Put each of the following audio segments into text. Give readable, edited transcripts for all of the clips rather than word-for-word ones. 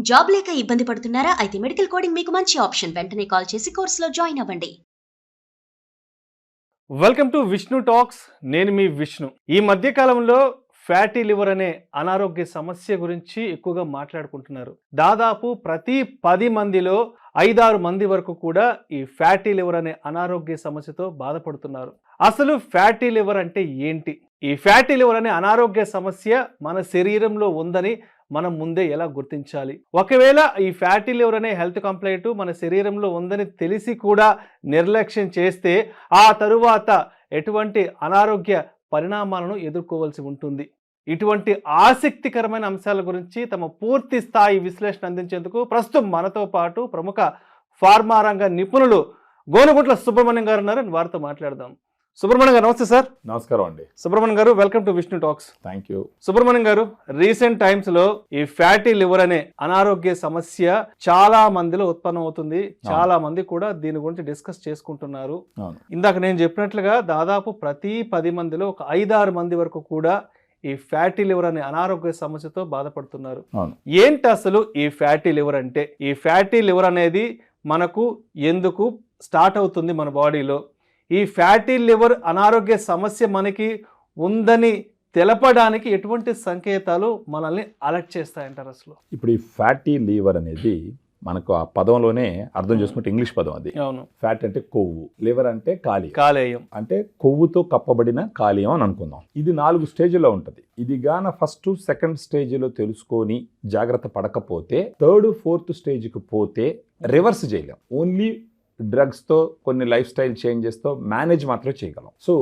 Job లేక ఇబ్బంది పడుతున్నారా? అయితే మెడికల్ కోడింగ్ మీకు మంచి ఆప్షన్. వెంటనే కాల్ చేసి కోర్సులో జాయిన్ అవ్వండి. Welcome to Vishnu talks. నేను మీ విష్ణు. ఈ మధ్య కాలంలో ఫ్యాటీ లివర్ అనే అనారోగ్య సమస్య గురించి ఎక్కువగా మాట్లాడుకుంటున్నారు. దాదాపు ప్రతి 10 మందిలో 5-6 మంది వరకు కూడా ఈ ఫ్యాటీ లివర్ అనే అనారోగ్య సమస్యతో బాధపడుతున్నారు. అసలు ఫ్యాటీ లివర్ అంటే ఏంటి? ఈ ఫ్యాటీ లివర్ అనే అనారోగ్య సమస్య మన శరీరంలో ఉందని మనం ముందే ఎలా గుర్తించాలి? ఒకవేళ ఈ ఫ్యాటీ లివర్ అనే హెల్త్ కంప్లైంట్ మన శరీరంలో ఉందని తెలిసి కూడా నిర్లక్ష్యం చేస్తే ఆ తరువాత ఎటువంటి అనారోగ్య పరిణామాలను ఎదుర్కోవాల్సి ఉంటుంది. ఇటువంటి ఆసక్తికరమైన అంశాల గురించి తమ పూర్తి స్థాయి విశ్లేషణ అందించేందుకు ప్రస్తుతం మనతో పాటు ప్రముఖ ఫార్మా రంగ నిపుణులు గోనుగుంట్ల సుబ్రహ్మణ్యం గారు ఉన్నారు. వారితో మాట్లాడదాం. సుబ్రహ్మణ్యం గారు నమస్తే సార్. నమస్కారం అండి. సుబ్రహ్మణ్యం గారు, welcome to Vishnu talks. Thank you. Subrahmanyam గారు, రీసెంట్ టైమ్స్ లో ఈ ఫ్యాటీ లివర్ అనే అనారోగ్య సమస్య చాలా మందిలో ఉత్పన్నం అవుతుంది. చాలా మంది కూడా దీని గురించి డిస్కస్ చేసుకుంటున్నారు. ఇందాక నేను చెప్పినట్లుగా దాదాపు ప్రతి 10 మందిలో ఒక 5-6 మంది వరకు కూడా ఈ ఫ్యాటీ లివర్ అనే అనారోగ్య సమస్యతో బాధపడుతున్నారు. ఏంటి అసలు ఈ ఫ్యాటీ లివర్ అంటే? ఈ ఫ్యాటీ లివర్ అనేది మనకు ఎందుకు స్టార్ట్ అవుతుంది మన బాడీలో? ఈ ఫ్యాటీ లివర్ అనారోగ్య సమస్య మనకి ఉందని తెలపడానికి ఎటువంటి సంకేతాలు మనల్ని అలర్ట్ చేస్తాయంటారు అసలు? ఇప్పుడు ఈ ఫ్యాటీ లివర్ అనేది మనకు ఆ పదంలోనే అర్థం చేసుకుంటే ఇంగ్లీష్ పదం అది. అవును. ఫ్యాట్ అంటే కొవ్వు, లివర్ అంటే కాలేయం, అంటే కొవ్వుతో కప్పబడిన కాలేయం అని అనుకుందాం. ఇది 4 స్టేజ్లో ఉంటుంది. ఇది గాన ఫస్ట్, సెకండ్ స్టేజ్లో తెలుసుకొని జాగ్రత్త పడకపోతే 3rd, 4th స్టేజ్కి పోతే రివర్స్ చేయలేం. ఓన్లీ డ్రగ్స్తో, కొన్ని లైఫ్ స్టైల్ చేంజెస్తో మేనేజ్ మాత్రమే చేయగలం. సో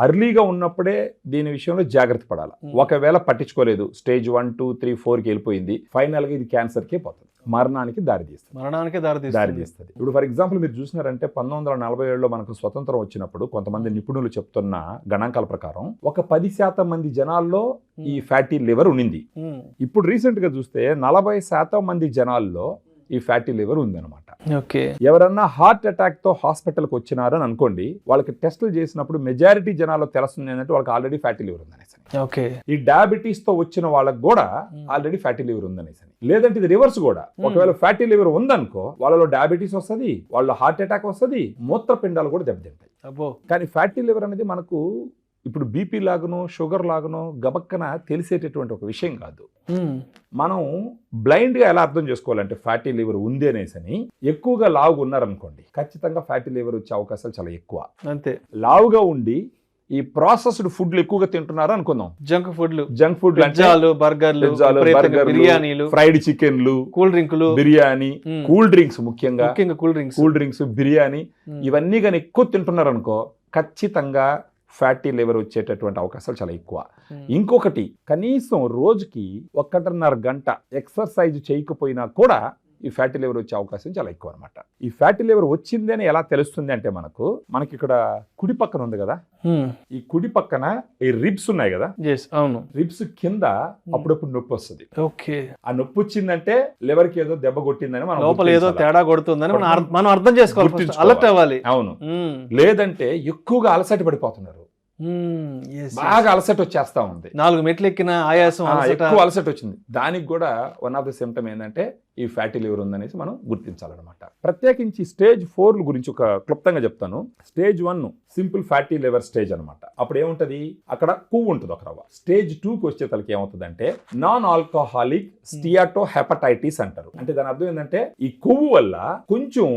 అర్లీగా ఉన్నప్పుడే దీని విషయంలో జాగ్రత్త పడాలి. ఒకవేళ పట్టించుకోలేదు, స్టేజ్ 1, 2, 3, 4కి వెళ్ళిపోయింది, ఫైనల్గా ఇది క్యాన్సర్కే పోతుంది, మరణానికి దారితీస్తుంది. ఇప్పుడు ఫర్ ఎగ్జాంపుల్ మీరు చూసినారంటే 1947లో మనకు స్వతంత్రం వచ్చినప్పుడు కొంతమంది నిపుణులు చెప్తున్న గణాంకాల ప్రకారం ఒక 10% మంది జనాల్లో ఈ ఫ్యాటీ లివర్ ఉన్నింది. ఇప్పుడు రీసెంట్ గా చూస్తే 40% మంది జనాల్లో ఈ ఫ్యాటీ లివర్ ఉందన్నమాట. ఎవరన్నా హార్ట్ అటాక్ తో హాస్పిటల్కి వచ్చినారని అనుకోండి, వాళ్ళకి టెస్టులు చేసినప్పుడు మెజారిటీ జనాల్లో తెలుస్తుంది ఏంటంటే వాళ్ళకి ఆల్రెడీ ఫ్యాటీ లివర్ ఉందనేసి. ఈ డయాబెటీస్ తో వచ్చిన వాళ్ళకి కూడా ఆల్రెడీ ఫ్యాటీ లివర్ ఉందనేసి. లేదంటే ఇది రివర్స్ కూడా, ఒకవేళ ఫ్యాటీ లివర్ ఉందనుకో వాళ్ళలో డయాబెటీస్ వస్తుంది, వాళ్ళలో హార్ట్ అటాక్ వస్తుంది, మూత్రపిండాలు కూడా దెబ్బతింటాయి. కానీ ఫ్యాటీ లివర్ అనేది మనకు ఇప్పుడు బీపీ లాగనో షుగర్ లాగనో గబక్కన తెలిసేటటువంటి ఒక విషయం కాదు. మనం బ్లైండ్ గా ఎలా అర్థం చేసుకోవాలంటే ఫ్యాటీ లివర్ ఉంది అనేసి, ఎక్కువగా లావుగా ఉన్నారనుకోండి ఖచ్చితంగా ఫ్యాటీ లివర్ వచ్చే అవకాశాలు చాలా ఎక్కువ. అంతే. లావుగా ఉండి ఈ ప్రాసెస్డ్ ఫుడ్లు ఎక్కువగా తింటున్నారు అనుకుందాం, జంక్ ఫుడ్, బర్గర్లు, బిర్యానీలు, ఫ్రైడ్ చికెన్లు, కూల్ డ్రింకులు, బిర్యానీ, కూల్ డ్రింక్స్, ముఖ్యంగా కూల్ డ్రింక్స్, బిర్యానీ, ఇవన్నీ కానీ ఎక్కువ తింటున్నారు అనుకో ఖచ్చితంగా ఫ్యాటీ లివర్ వచ్చేటటువంటి అవకాశాలు చాలా ఎక్కువ. ఇంకొకటి, కనీసం రోజుకి 1.5 గంట ఎక్సర్సైజ్ చేయకపోయినా కూడా ఈ ఫ్యాటీ లివర్ వచ్చే అవకాశం చాలా ఎక్కువ అనమాట. ఈ ఫ్యాటీ లివర్ వచ్చింది అని ఎలా తెలుస్తుంది అంటే మనకి ఇక్కడ కుడి పక్కన ఉంది కదా, ఈ కుడి పక్కన ఈ రిబ్స్ ఉన్నాయి కదా, రిబ్స్ కింద అప్పుడప్పుడు నొప్పి వస్తుంది. ఆ నొప్పి వచ్చిందంటే లివర్ కి ఏదో దెబ్బ కొట్టిందని మనం లోపల ఏదో తేడా కొడుతుందని మనం అర్థం చేసుకోవాలి, అలర్ట్ అవ్వాలి. అవును. లేదంటే ఎక్కువగా అలసట పడిపోతున్నారు, బాగా అలసట వచ్చేస్తా ఉంది, 4 మెట్లు ఎక్కిన ఆయాసం, ఎక్కువ అలసట వచ్చింది. దానికి కూడా వన్ ఆఫ్ ద సిమ్టమ్ ఏంటంటే ఈ ఫ్యాటీ లివర్ ఉందనేసి మనం గుర్తించాలన్నమాట. ప్రత్యేకించి స్టేజ్ 4 గురించి ఒక క్లుప్తంగా చెప్తాను. Stage 1 simple fatty liver stage అనమాట. అప్పుడు ఏముంటది, అక్కడ కొవ్వు ఉంటుంది ఒక రవ్వ. స్టేజ్ 2కి వచ్చే తలకి ఏమవుతుందంటే నాన్ ఆల్కహాలిక్ స్టియాటో హెపటైటిస్ అంటారు. అంటే దాని అర్థం ఏంటంటే ఈ కొవ్వు వల్ల కొంచెం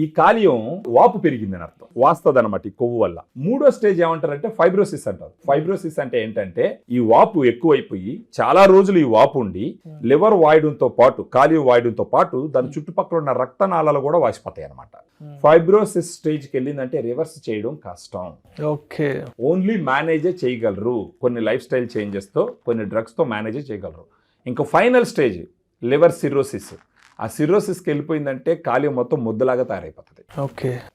ఈ కాలియం వాపు పెరిగిందని అర్థం, వాస్తుంది అనమాట ఈ కొవ్వు వల్ల. 3వ స్టేజ్ ఏమంటారంటే ఫైబ్రోసిస్ అంటారు. ఫైబ్రోసిస్ అంటే ఏంటంటే ఈ వాపు ఎక్కువైపోయి చాలా రోజులు ఈ వాపు ఉండి లివర్ వాయడంతో పాటు, కాలియం వాయడంతో పాటు దాని చుట్టుపక్కల ఉన్న రక్తనాళాలు కూడా వాసిపోతాయి అనమాట. ఫైబ్రోసిస్ స్టేజ్కి వెళ్ళిందంటే రివర్స్ చేయడం కష్టం. ఓన్లీ మేనేజే చేయగలరు, కొన్ని లైఫ్ స్టైల్ చేంజెస్ తో, కొన్ని డ్రగ్స్ తో మేనేజే చేయగలరు. ఇంకా ఫైనల్ స్టేజ్ లివర్ సిరోసిస్. ఆ సిరోసిస్కి వెళ్ళిపోయిందంటే కాలియం మొత్తం ముద్దలాగా తయారైపోతుంది.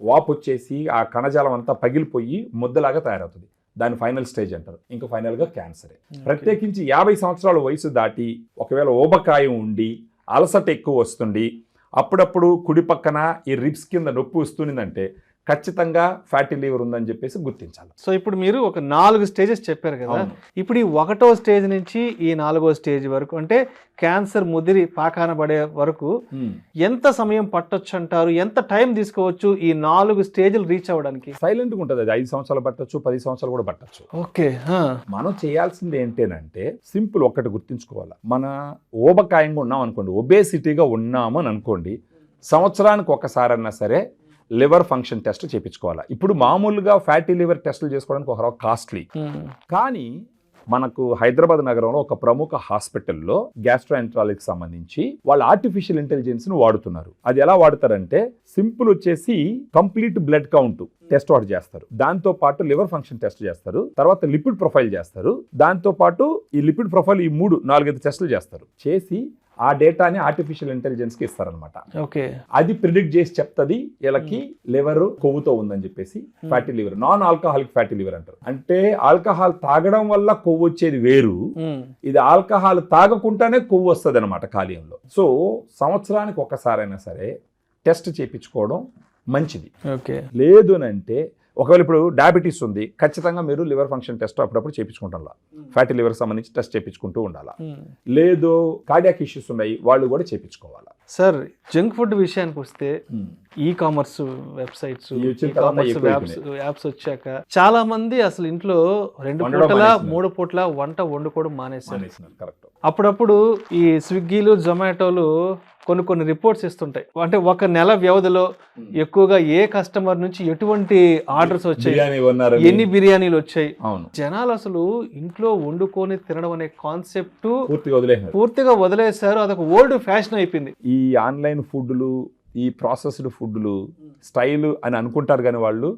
వాపు వచ్చేసి ఆ కణజాలం అంతా పగిలిపోయి ముద్దలాగా తయారవుతుంది. దాని ఫైనల్ స్టేజ్ అంటారు. ఇంకా ఫైనల్ గా క్యాన్సరే. ప్రత్యేకించి 50 సంవత్సరాల వయసు దాటి ఒకవేళ ఊబకాయం ఉండి అలసట ఎక్కువ వస్తుంది, అప్పుడప్పుడు కుడి పక్కన ఈ రిబ్స్ కింద నొప్పి వస్తుందంటే ఖచ్చితంగా ఫ్యాటీ లివర్ ఉందని చెప్పేసి గుర్తించాలి. సో ఇప్పుడు మీరు ఒక 4 స్టేజెస్ చెప్పారు కదా. అవును. ఇప్పుడు ఈ 1వ స్టేజ్ నుంచి ఈ 4వ స్టేజ్ వరకు, అంటే క్యాన్సర్ ముదిరి పాకాన పడే వరకు ఎంత సమయం పట్టొచ్చు అంటారు? ఎంత టైం తీసుకోవచ్చు ఈ 4 స్టేజ్లు రీచ్ అవ్వడానికి? సైలెంట్గా ఉంటుంది. అది 5 సంవత్సరాలు పట్టచ్చు, 10 సంవత్సరాలు కూడా పట్టచ్చు. ఓకే. మనం చేయాల్సింది ఏంటంటే సింపుల్ ఒక్కటి గుర్తుంచుకోవాలి. మన ఊబకాయంగా ఉన్నాం అనుకోండి, ఒబేసిటీగా ఉన్నాము అని అనుకోండి, సంవత్సరానికి ఒకసారన్నా సరే లివర్ ఫంక్షన్ టెస్ట్ చేయించుకోవాలి. ఇప్పుడు మామూలుగా ఫ్యాటీ లివర్ టెస్టులు చేసుకోవడానికి ఒక కాస్ట్లీ, కానీ మనకు హైదరాబాద్ నగరంలో ఒక ప్రముఖ హాస్పిటల్లో గ్యాస్ట్రోఎంట్రాలజీకి సంబంధించి వాళ్ళు ఆర్టిఫిషియల్ ఇంటెలిజెన్స్ ను వాడుతున్నారు. అది ఎలా వాడతారంటే సింపుల్ వచ్చేసి కంప్లీట్ బ్లడ్ కౌంట్ టెస్ట్ ఒకటి చేస్తారు, దాంతో పాటు లివర్ ఫంక్షన్ టెస్ట్ చేస్తారు, తర్వాత లిపిడ్ ప్రొఫైల్ చేస్తారు, దాంతో పాటు ఈ లిపిడ్ ప్రొఫైల్ ఈ 4-5 టెస్టులు చేస్తారు. చేసి ఆ డేటాని ఆర్టిఫిషియల్ ఇంటెలిజెన్స్ కి ఇస్తారనమాట. ఓకే. అది ప్రిడిక్ట్ చేసి చెప్తుంది వీళ్ళకి లివర్ కొవ్వుతో ఉందని చెప్పేసి. Fatty liver, non alcoholic fatty liver అంటారు. అంటే ఆల్కహాల్ తాగడం వల్ల కొవ్వు వచ్చేది వేరు, ఇది ఆల్కహాల్ తాగకుండానే కొవ్వు వస్తుంది అనమాట కాలేయంలో. సో సంవత్సరానికి ఒకసారైనా సరే టెస్ట్ చేయించుకోవడం మంచిది. ఓకే. లేదు అంటే ఒకవేళ ఇప్పుడు డయాబెటీస్ ఉంది, ఖచ్చితంగా మీరు లివర్ ఫంక్షన్ టెస్ట్ అప్పుడప్పుడు చేయించుకుంటారా, ఫ్యాటీ లివర్ సంబంధించి టెస్ట్ చేయించుకుంటూ ఉండాలా. లేదు కార్డియాక్ ఇష్యూస్ ఉన్నాయి, వాళ్ళు కూడా చేయించుకోవాలా. సార్, జంక్ ఫుడ్ విషయానికి వస్తే ఈ కామర్స్ వెబ్సైట్స్, యాప్స్ వచ్చాక చాలా మంది అసలు ఇంట్లో 2 పూటల 3 పూటల వంట వండుకోవడం మానేశారు. కరెక్ట్. అప్పుడప్పుడు ఈ స్విగ్గీలు, జొమాటోలు కొన్ని రిపోర్ట్స్ ఇస్తుంటాయి. అంటే ఒక నెల వ్యవధిలో ఎక్కువగా ఏ కస్టమర్ నుంచి ఎటువంటి ఆర్డర్స్ వచ్చాయి, ఎన్ని బిర్యానీలు వచ్చాయి. జనాలు అసలు ఇంట్లో వండుకొని తినడం అనే కాన్సెప్ట్ పూర్తిగా వదిలేశారు. అదొక ఓల్డ్ ఫ్యాషన్ అయిపోయింది. ఈ ఆన్లైన్ ఫుడ్లు, ఈ ప్రాసెస్డ్ ఫుడ్లు స్టైల్ అని అనుకుంటారు కానీ వాళ్ళు,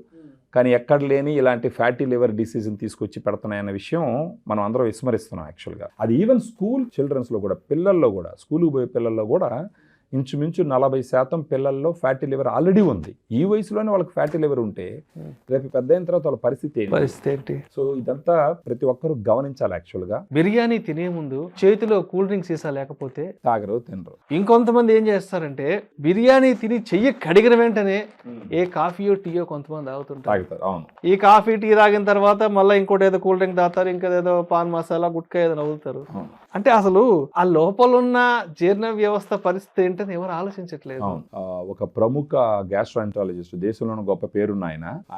కానీ ఎక్కడ లేని ఇలాంటి ఫ్యాటీ లివర్ డిసీజ్ని తీసుకొచ్చి పెడుతున్నాయన్న విషయం మనం అందరం విస్మరిస్తున్నాం యాక్చువల్గా. అది ఈవెన్ స్కూల్ చిల్డ్రన్స్లో కూడా, పిల్లల్లో కూడా, స్కూల్కి పోయే పిల్లల్లో కూడా ఇంచుమించు 40% పిల్లల్లో ఫ్యాటీ లివర్ ఆల్రెడీ ఉంది. ఈ వయసులోనే వాళ్ళకి ఫ్యాటీ లివర్ ఉంటే రేపు పెద్ద అయిన తర్వాత వాళ్ళ పరిస్థితి ఏంటి? సో ఇదంతా ప్రతి ఒక్కరు గమనించాలి యాక్చువల్గా. బిర్యానీ తినే ముందు చేతిలో కూల్ డ్రింక్ సీసా లేకపోతే తాగరు, తినరు. ఇంకొంతమంది ఏం చేస్తారంటే బిర్యానీ తిని చెయ్యి కడిగిన వెంటనే ఏ కాఫీయో టీయో కొంతమంది తాగుతారు. అవును. ఈ కాఫీ టీ తాగిన తర్వాత మళ్ళీ ఇంకోటి ఏదో కూల్ డ్రింక్ తాగుతారు, ఇంకేదో పాన్ మసాలా గుట్కా ఏదో నవ్వుతారు. అంటే అసలు ఆ లోపల ఉన్న జీర్ణ వ్యవస్థ పరిస్థితి ఏంటని ఎవరు ఆలోచించట్లేదు. ఒక ప్రముఖ గ్యాస్ట్రోఎంట్రాలజిస్ట్, దేశంలోని గొప్ప పేరున్న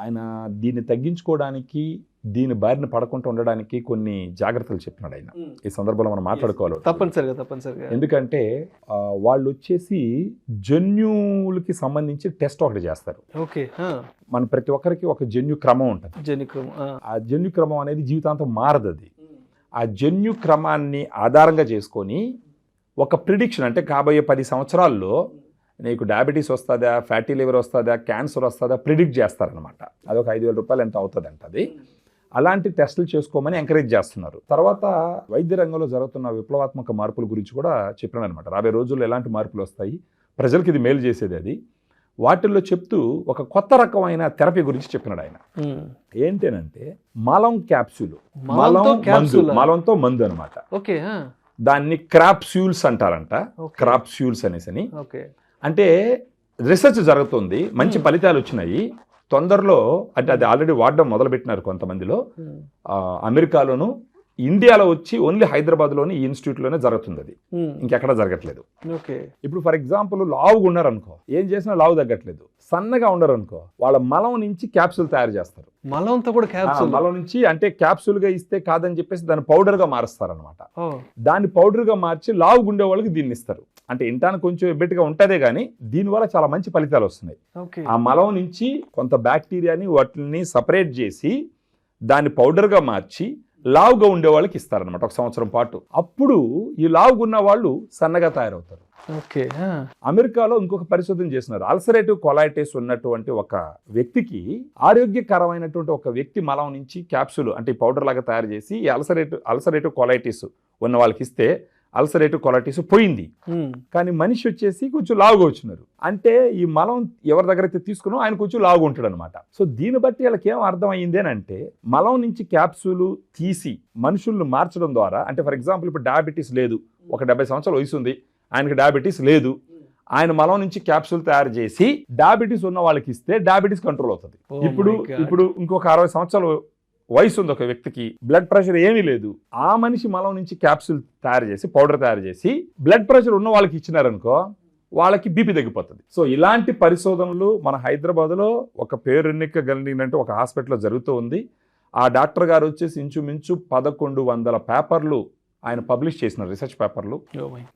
ఆయన దీన్ని తగ్గించుకోవడానికి, దీని బారిన పడకుండా ఉండడానికి కొన్ని జాగ్రత్తలు చెప్పినాడు ఆయన. ఈ సందర్భంలో మనం మాట్లాడుకోవాలి తప్పనిసరిగా. ఎందుకంటే వాళ్ళు వచ్చేసి జన్యువులకి సంబంధించి టెస్ట్ ఒకటి చేస్తారు. ఓకే. మన ప్రతి ఒక్కరికి ఒక జన్యు క్రమం ఉంటుంది. ఆ జన్యు క్రమం అనేది జీవితాంతం మారదు. అది ఆ జన్యు క్రమాన్ని ఆధారంగా చేసుకొని ఒక ప్రిడిక్షన్, అంటే కాబోయే 10 సంవత్సరాల్లో నీకు డయాబెటీస్ వస్తుందా, ఫ్యాటీ లివర్ వస్తుందా, క్యాన్సర్ వస్తుందా ప్రిడిక్ట్ చేస్తారనమాట. అదొక 5,000 రూపాయలు ఎంత అవుతుందంట. అది అలాంటి టెస్టులు చేసుకోమని ఎంకరేజ్ చేస్తున్నారు. తర్వాత వైద్య రంగంలో జరుగుతున్న విప్లవాత్మక మార్పుల గురించి కూడా చెప్పినాడు అనమాట. రాబోయే రోజుల్లో ఎలాంటి మార్పులు వస్తాయి, ప్రజలకు ఇది మేలు చేసేది అది. వాటిల్లో చెప్తూ ఒక కొత్త రకమైన థెరపీ గురించి చెప్పినాడు ఆయన. ఏంటంటే మలం క్యాప్సూల్, మలంతో మందు అనమాట. దాన్ని క్రాప్స్యూల్స్ అంటారంట. క్రాప్స్యూల్స్ అనేసి. అంటే రీసెర్చ్ జరుగుతుంది, మంచి ఫలితాలు వచ్చినాయి. తొందరలో అంటే అది ఆల్రెడీ వాడడం మొదలుపెట్టినారు కొంతమందిలో. అమెరికాలోను, ఇండియాలో వచ్చి ఓన్లీ హైదరాబాద్లోని ఈ ఇన్స్టిట్యూట్లోనే జరుగుతుంది. అది ఇంకెక్కడ జరగట్లేదు. ఇప్పుడు ఫర్ ఎగ్జాంపుల్ లావుగా ఉన్నారనుకో, ఏం చేసినా లావు తగ్గట్లేదు. సన్నగా ఉండరనుకో, వాళ్ళ మలం నుంచి క్యాప్సూల్ తయారు చేస్తారు. మలంతో కూడా క్యాప్సూల్, మలం నుంచి అంటే క్యాప్సూల్ గా ఇస్తే కాదని చెప్పేసి దాన్ని పౌడర్ గా మారుస్తారనమాట. దాన్ని పౌడర్ గా మార్చి లావుగా ఉండే వాళ్ళకి దీన్ని ఇస్తారు. అంటే ఇంటానికి కొంచెం ఎబ్బెట్టుగా ఉంటదే కానీ దీనివల్ల చాలా మంచి ఫలితాలు వస్తున్నాయి. ఆ మలం నుంచి కొంత బ్యాక్టీరియాని వాటిని సపరేట్ చేసి దాన్ని పౌడర్ గా మార్చి లావుగా ఉండే వాళ్ళకి ఇస్తారనమాట 1 సంవత్సరం పాటు. అప్పుడు ఈ లావుగా ఉన్న వాళ్ళు సన్నగా తయారవుతారు. అమెరికాలో ఇంకొక పరిశోధన చేస్తున్నారు. అల్సరేటివ్ కొలైటిస్ ఉన్నటువంటి ఒక వ్యక్తికి, ఆరోగ్యకరమైనటువంటి ఒక వ్యక్తి మలం నుంచి క్యాప్సూల్ అంటే పౌడర్ లాగా తయారు చేసి ఈ అల్సరేటివ్ కొలైటిస్ ఉన్న వాళ్ళకి ఇస్తే అల్సరేటివ్ కొలైటిస్ పోయింది. కానీ మనిషి వచ్చేసి కొంచెం లావుగా వచ్చినారు. అంటే ఈ మలం ఎవరి దగ్గర అయితే తీసుకున్నాం ఆయన కొంచెం లావుగా ఉంటాడు అనమాట. సో దీన్ని బట్టి వాళ్ళకి ఏం అర్థం అయ్యింది అని అంటే, మలం నుంచి క్యాప్సూల్ తీసి మనుషులను మార్చడం ద్వారా, అంటే ఫర్ ఎగ్జాంపుల్ ఇప్పుడు డయాబెటీస్ లేదు, ఒక 70 సంవత్సరాల వయసు ఉంది, ఆయనకి డయాబెటీస్ లేదు, ఆయన మలం నుంచి క్యాప్సూల్ తయారు చేసి డయాబెటీస్ ఉన్న వాళ్ళకి ఇస్తే డయాబెటీస్ కంట్రోల్ అవుతుంది. ఇప్పుడు ఇంకొక 60 సంవత్సరాలు వయసు ఉంది ఒక వ్యక్తికి, బ్లడ్ ప్రెషర్ ఏమీ లేదు, ఆ మనిషి మలం నుంచి క్యాప్సూల్ తయారు చేసి పౌడర్ తయారు చేసి బ్లడ్ ప్రెషర్ ఉన్న వాళ్ళకి ఇచ్చినారనుకో వాళ్ళకి బీపీ తగ్గిపోతుంది. సో ఇలాంటి పరిశోధనలు మన హైదరాబాద్లో ఒక పేరెన్నిక కలిగినట్టు ఒక హాస్పిటల్లో జరుగుతూ ఉంది. ఆ డాక్టర్ గారు వచ్చేసి ఇంచుమించు 1100 పేపర్లు ఆయన పబ్లిష్ చేసిన రీసెర్చ్ పేపర్లు.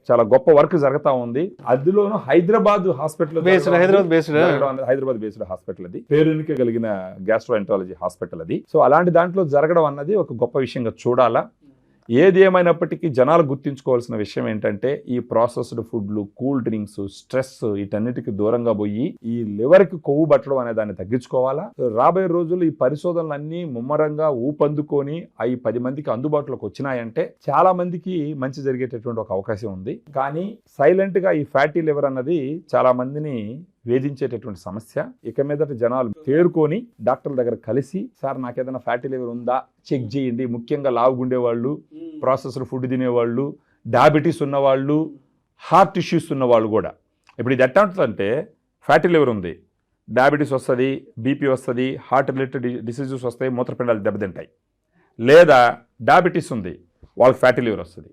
చాలా గొప్ప వర్క్ జరుగుతూ ఉంది. అందులోనూ Hyderabad hospital, Hyderabad based hospital అది, పేరునికి కలిగిన గ్యాస్ట్రోఎంట్రాలజీ హాస్పిటల్ అది. సో అలాంటి దాంట్లో జరగడం అన్నది ఒక గొప్ప విషయంగా చూడాలా. ఏది ఏమైనప్పటికీ జనాలు గుర్తించుకోవాల్సిన విషయం ఏంటంటే ఈ ప్రాసెస్డ్ ఫుడ్లు, కూల్ డ్రింక్స్, స్ట్రెస్ వీటన్నిటికి దూరంగా పోయి ఈ లివర్కి కొవ్వు పట్టడం అనే దాన్ని తగ్గించుకోవాలా. రాబోయే రోజుల్లో ఈ పరిశోధనలన్నీ ముమ్మరంగా ఊపందుకొని అవి 10 మందికి అందుబాటులోకి వచ్చినాయంటే చాలా మందికి మంచి జరిగేటటువంటి ఒక అవకాశం ఉంది. కానీ సైలెంట్ గా ఈ ఫ్యాటీ లివర్ అన్నది చాలా మందిని వేధించేటటువంటి సమస్య. ఇక మీదట జనాలు తేరుకొని డాక్టర్ల దగ్గర కలిసి, సార్ నాకేదైనా ఫ్యాటీ లివర్ ఉందా చెక్ చేయండి. ముఖ్యంగా లావుగుండేవాళ్ళు, ప్రాసెస్డ్ ఫుడ్ తినేవాళ్ళు, డయాబెటీస్ ఉన్నవాళ్ళు, హార్ట్ ఇష్యూస్ ఉన్నవాళ్ళు కూడా. ఇప్పుడు ఇది ఎట్లా ఉంటుందంటే ఫ్యాటీ లివర్ ఉంది, డయాబెటీస్ వస్తుంది, బీపీ వస్తుంది, హార్ట్ రిలేటెడ్ డిసీజెస్ వస్తాయి, మూత్రపిండాలు దెబ్బతింటాయి. లేదా డయాబెటీస్ ఉంది వాళ్ళకి ఫ్యాటీ లివర్ వస్తుంది,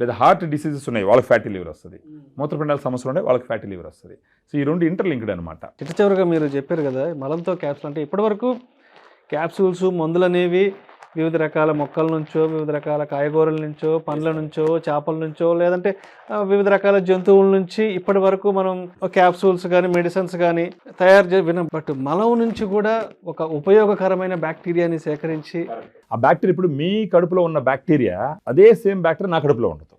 లేదా హార్ట్ డిసీజెస్ ఉన్నాయి వాళ్ళకి ఫ్యాటీ లివర్ వస్తుంది, మూత్రపిండాల సమస్యలు ఉన్నాయి వాళ్ళకి ఫ్యాటీ లివర్ వస్తుంది. సో ఈ రెండు ఇంటర్లింక్డ్ అనమాట. చివరిగా మీరు చెప్పారు కదా మలంతో క్యాప్సూల్ అంటే, ఇప్పటివరకు క్యాప్సూల్స్ మందులు అనేవి వివిధ రకాల మొక్కల నుంచో, వివిధ రకాల కాయగూరల నుంచో, పండ్ల నుంచో, చేపల నుంచో, లేదంటే వివిధ రకాల జంతువుల నుంచి ఇప్పటి వరకు మనం క్యాప్సూల్స్ కానీ మెడిసిన్స్ కానీ తయారు విన్నాం. బట్ మలం నుంచి కూడా ఒక ఉపయోగకరమైన బ్యాక్టీరియాని సేకరించి, ఆ బ్యాక్టీరియా ఇప్పుడు మీ కడుపులో ఉన్న బ్యాక్టీరియా అదే సేమ్ బ్యాక్టీరియా నా కడుపులో ఉండదు.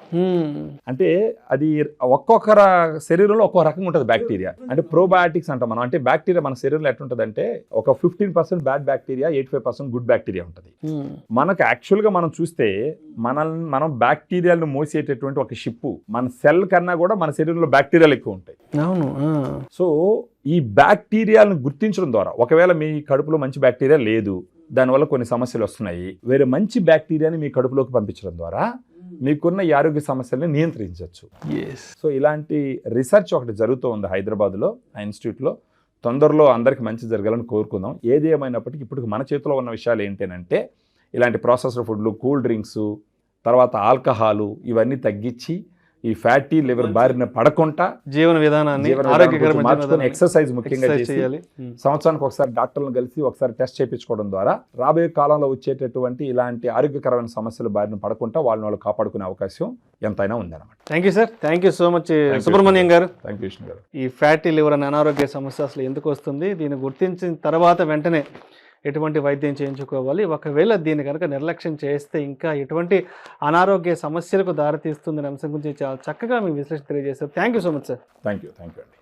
అంటే అది ఒక్కొక్కర శరీరంలో ఒక్కో రకంగా ఉంటుంది బ్యాక్టీరియా. అంటే ప్రోబయాటిక్స్ అంటాం మనం. అంటే బ్యాక్టీరియా మన శరీరంలో ఎట్లుంటుంది అంటే ఒక 15% బ్యాడ్ బ్యాక్టీరియా, 85% గుడ్ బ్యాక్టీరియా ఉంటుంది. మనకు యాక్చువల్గా మనం చూస్తే మనం బ్యాక్టీరియాలను మోసేటటువంటి ఒక షిప్, మన సెల్ కన్నా కూడా మన శరీరంలో బ్యాక్టీరియాలు ఎక్కువ ఉంటాయి. సో ఈ బ్యాక్టీరియాలను గుర్తించడం ద్వారా, ఒకవేళ మీ కడుపులో మంచి బ్యాక్టీరియా లేదు, దానివల్ల కొన్ని సమస్యలు వస్తున్నాయి, వేరే మంచి బ్యాక్టీరియాని మీ కడుపులోకి పంపించడం ద్వారా మీకున్న ఈ ఆరోగ్య సమస్యల్ని నియంత్రించవచ్చు. సో ఇలాంటి రీసెర్చ్ ఒకటి జరుగుతూ ఉంది హైదరాబాద్లో, ఆ ఇన్స్టిట్యూట్లో. తొందరలో అందరికీ మంచి జరగాలని కోరుకుందాం. ఏది ఏమైనప్పటికీ ఇప్పుడు మన చేతిలో ఉన్న విషయాలు ఏంటంటే ఇలాంటి ప్రాసెస్డ్ ఫుడ్లు, కూల్ డ్రింక్స్, తర్వాత ఆల్కహాలు ఇవన్నీ తగ్గించి ఈ ఫ్యాటీ లివర్ బారిన పడకుండా జీవన విధానాన్ని మార్చుకొని ఎక్సర్సైజ్ ముఖ్యంగా చేయాలి. సంవత్సరానికి ఒకసారి డాక్టర్లను కలిసి ఒకసారి టెస్ట్ చేయించుకోవడం ద్వారా రాబోయే కాలంలో వచ్చేటటువంటి ఇలాంటి ఆరోగ్యకరమైన సమస్యలు బారిన పడకుండా వాళ్ళు కాపాడుకునే అవకాశం ఎంతైనా ఉందన్నమాట. Thank you sir. Thank you so much Subrahmanyam garu. Thank you Vishnu గారు. ఈ ఫ్యాటీ లివర్ అనే అనారోగ్య సమస్య అసలు ఎందుకు వస్తుంది, దీన్ని గుర్తించిన తర్వాత వెంటనే ఎటువంటి వైద్యం చేయించుకోవాలి, ఒకవేళ దీన్ని కనుక నిర్లక్ష్యం చేస్తే ఇంకా ఎటువంటి అనారోగ్య సమస్యలకు దారితీస్తుందనే అంశం గురించి చాలా చక్కగా మీ విశ్లేషణ తెలియజేశారు. Thank you so much sir. Thank you అండి.